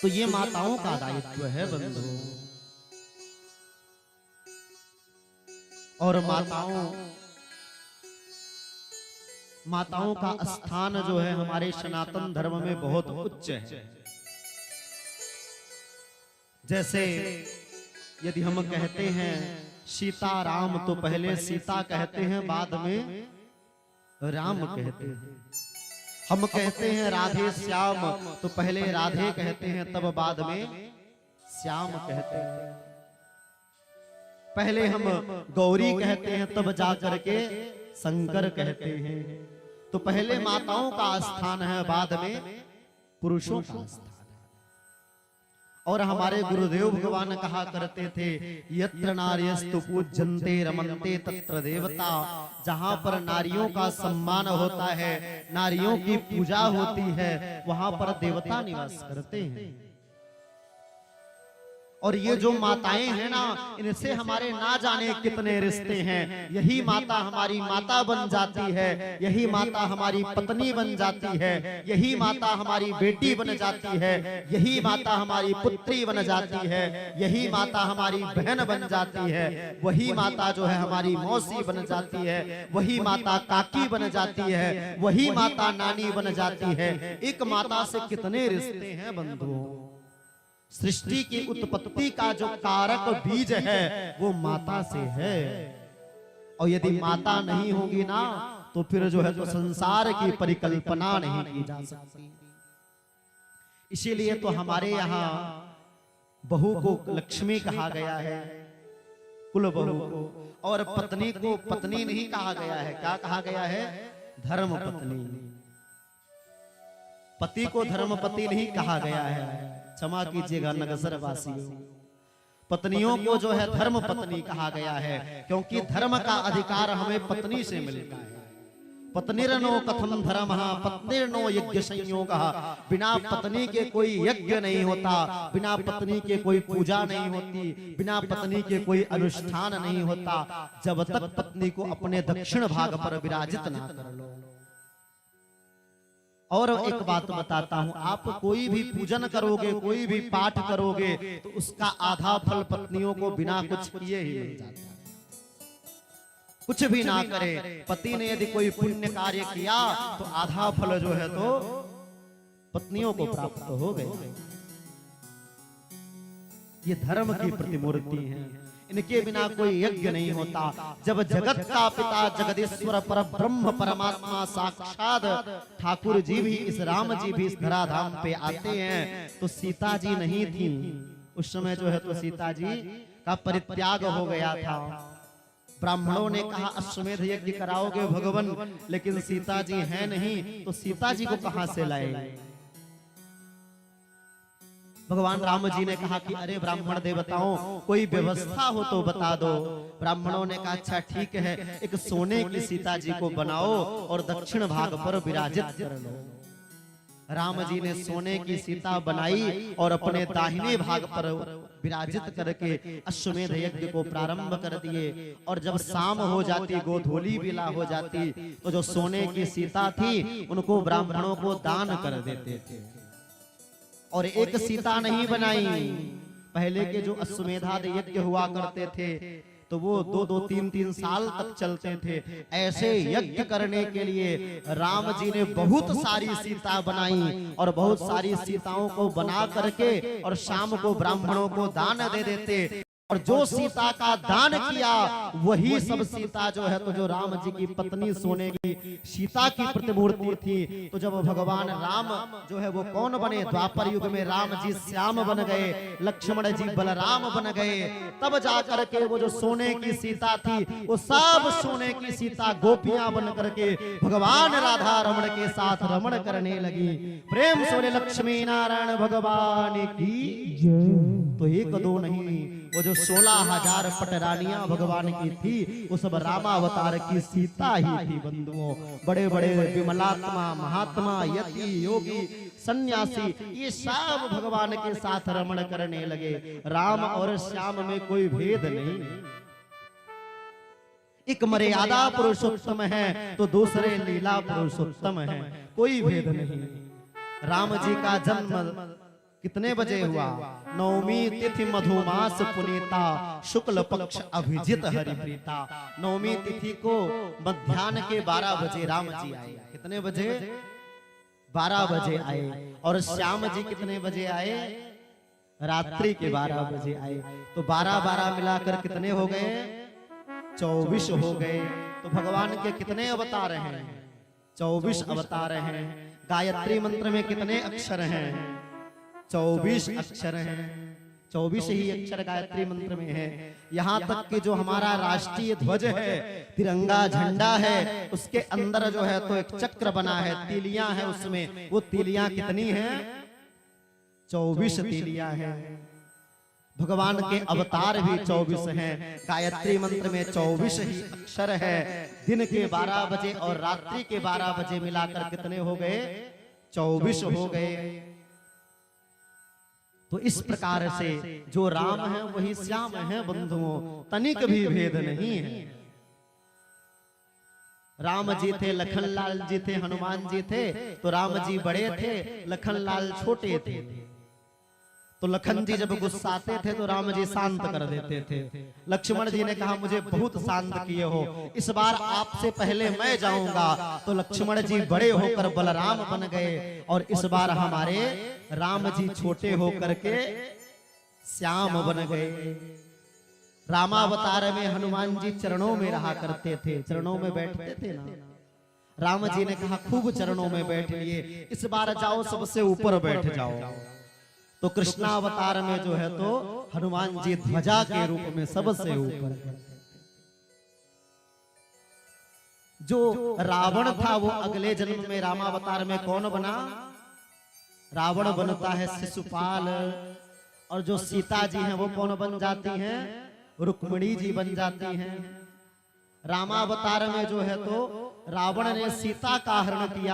तो ये माताओं का दायित्व है बंधु। और माताओं का स्थान जो है हमारे सनातन धर्म में बहुत उच्च है। जैसे यदि हम कहते हैं सीता राम, तो पहले सीता कहते हैं, बाद में राम कहते हैं। हम कहते हैं राधे श्याम, तो पहले राधे कहते हैं, तब बाद में श्याम कहते हैं। पहले हम गौरी कहते हैं, तब जाकर के शंकर कहते हैं। तो पहले माताओं का स्थान है, बाद में पुरुषों का स्थान। और हमारे गुरुदेव भगवान कहा करते थे, यत्र नार्यस्तु पूज्यन्ते रमन्ते तत्र देवता। जहां पर नारियों का सम्मान होता है, नारियों की पूजा होती है, वहां पर देवता निवास करते हैं। और ये जो माताएं हैं ना, इनसे हमारे ना जाने कितने रिश्ते हैं। यही माता हमारी माता बन जाती है, यही माता हमारी पत्नी बन जाती है, यही माता हमारी बेटी बन जाती है, यही माता हमारी पुत्री बन जाती है, यही माता हमारी बहन बन जाती है, वही माता जो है हमारी मौसी बन जाती है, वही माता काकी बन जाती है, वही माता नानी बन जाती है। एक माता से कितने रिश्ते हैं बंधुओं। सृष्टि की उत्पत्ति का जो कारक बीज है वो माता से है। और यदि माता नहीं होगी ना, तो फिर जो है तो संसार की परिकल्पना नहीं की जा सकती। इसीलिए तो हमारे यहाँ बहू को लक्ष्मी कहा गया है, कुल बहू को, और पत्नी को पत्नी नहीं कहा गया है। क्या कहा गया है? धर्म पत्नी। पति को धर्मपति नहीं कहा गया है। क्षमा कीजिएगा नगसर वासियों, पत्नियों को जो है धर्म पत्नी कहा गया है, क्योंकि धर्म का अधिकार हमें पत्नी से मिलता है। पत्नीर्नो कथम धर्मः पत्नीर्नो यज्ञ संयोगः। बिना पत्नी के कोई यज्ञ नहीं होता, बिना पत्नी के कोई पूजा नहीं होती, बिना पत्नी के कोई अनुष्ठान नहीं होता, जब तक पत्नी को अपने दक्षिण भाग पर विराजित ना कर लो। और एक बात बताता हूं, आप कोई भी पूजन करोगे, कोई भी पाठ करोगे, तो उसका आधा फल पत्नियों को बिना कुछ किए ही मिल जाता है। कुछ भी ना करे, पति ने यदि कोई पुण्य कार्य किया तो आधा फल जो है तो पत्नियों को प्राप्त हो गए। ये धर्म की प्रतिमूर्ति है, इनके बिना कोई यज्ञ नहीं होता। जब जगत का पिता जगदीश्वर पर ब्रह्म परमात्मा साक्षात ठाकुर जी भी, इस राम जी भी इस धराधाम पे आते हैं, तो सीता जी नहीं थी उस समय। जो है तो सीता जी का परित्याग हो गया था। ब्राह्मणों ने कहा अश्वमेध यज्ञ कराओगे भगवान, लेकिन सीता जी है नहीं, तो सीता जी को कहां से लाए? भगवान राम जी ने कहा कि अरे ब्राह्मण देवताओं, कोई व्यवस्था हो तो बता दो। ब्राह्मणों ने कहा अच्छा ठीक है, एक सोने की सीता जी को बनाओ और दक्षिण भाग पर विराजित कर लो। राम जी ने सोने की सीता बनाई और अपने दाहिने भाग पर विराजित करके अश्वमेध यज्ञ को प्रारंभ कर दिए। और जब शाम हो जाती, गोधूली बेला हो जाती, तो जो सोने की सीता थी उनको ब्राह्मणों को दान कर देते थे। और एक सीता नहीं बनाई, पहले के जो अश्वमेधादि यज्ञ हुआ करते थे तो वो 2-2, 3-3 साल तक चलते थे। ऐसे यज्ञ करने के लिए राम जी ने बहुत सारी सीता बनाई और बहुत सारी सीताओं को बना करके और शाम को ब्राह्मणों को दान दे देते। और जो सीता का दान किया वही सब सीता जो है तो जो राम जी की पत्नी सोने की सीता की प्रतिमूर्ति थी। तो जब भगवान राम जो है वो कौन बने? द्वापर युग में राम जी श्याम बन गए, लक्ष्मण जी बलराम बन गए। तब जाकर के वो जो सोने की सीता थी वो सब सोने की सीता गोपियां बन करके भगवान राधा रमण के साथ रमण करने लगी। प्रेम से लक्ष्मी नारायण भगवान की जय। तो एक दो नहीं, वो जो 16,000 पटरानियां भगवान की थी वो सब रामावतार की सीता ही थी बंधुओं। बड़े बड़े विमलात्मा, महात्मा, यति, योगी, सन्यासी, ये सब भगवान के साथ रमण करने लगे। राम और श्याम में कोई भेद नहीं। एक मर्यादा पुरुषोत्तम है तो दूसरे लीला पुरुषोत्तम है, कोई भेद नहीं। राम जी का जन्म कितने बजे हुआ? नवमी तिथि मधुमास पुनीता, शुक्ल पक्ष अभिजित हरिप्रीता। नवमी तिथि को मध्याह्न के 12 बजे राम जी आए। कितने बजे? 12 बजे आए। और श्याम जी कितने बजे आए? रात्रि के 12 बजे आए। तो 12-12 मिलाकर कितने हो गए? 24 हो गए। तो भगवान के कितने अवतार हैं? 24 अवतार हैं। गायत्री मंत्र में कितने अक्षर हैं? 24 अक्षर हैं। 24 ही अक्षर गायत्री मंत्र में है। यहाँ तक कि जो हमारा राष्ट्रीय ध्वज है, तिरंगा झंडा है, उसके अंदर जो है तो एक चक्र बना है, तीलियां हैं उसमें। वो तीलियां कितनी हैं? 24 तीलियां हैं। भगवान के अवतार भी 24 हैं। गायत्री मंत्र में 24 ही अक्षर है। दिन के 12 बजे और रात्रि के 12 बजे मिलाकर कितने हो गए? 24 हो गए। तो इस प्रकार से जो राम है वही श्याम है बंधुओं, तनिक भी भेद नहीं है। राम जी थे, लखन लाल जी थे, हनुमान जी थे। तो राम जी बड़े थे, लखन लाल छोटे थे। तो लखन जी जब गुस्साते थे तो राम जी शांत कर देते थे। लक्ष्मण जी ने कहा मुझे बहुत शांत किए हो, इस बार आपसे पहले मैं जाऊंगा। तो लक्ष्मण जी बड़े होकर बलराम बन गए और इस बार हमारे राम जी छोटे होकर के श्याम बन गए। रामावतार में हनुमान जी चरणों में रहा करते थे, चरणों में बैठते थे ना। राम जी ने कहा खूब चरणों में बैठ लिए, इस बार जाओ सबसे ऊपर बैठ जाओ। तो कृष्णावतार में जो है तो हनुमान जी ध्वजा के रूप में सबसे ऊपर। जो रावण था वो अगले जन्म में रामावतार में कौन बना? रावण बनता है शिशुपाल। और जो सीता जी हैं वो कौन बन जाती हैं? रुक्मिणी जी बन जाती हैं। रामावतार में जो है तो रावण ने सीता का हरण किया।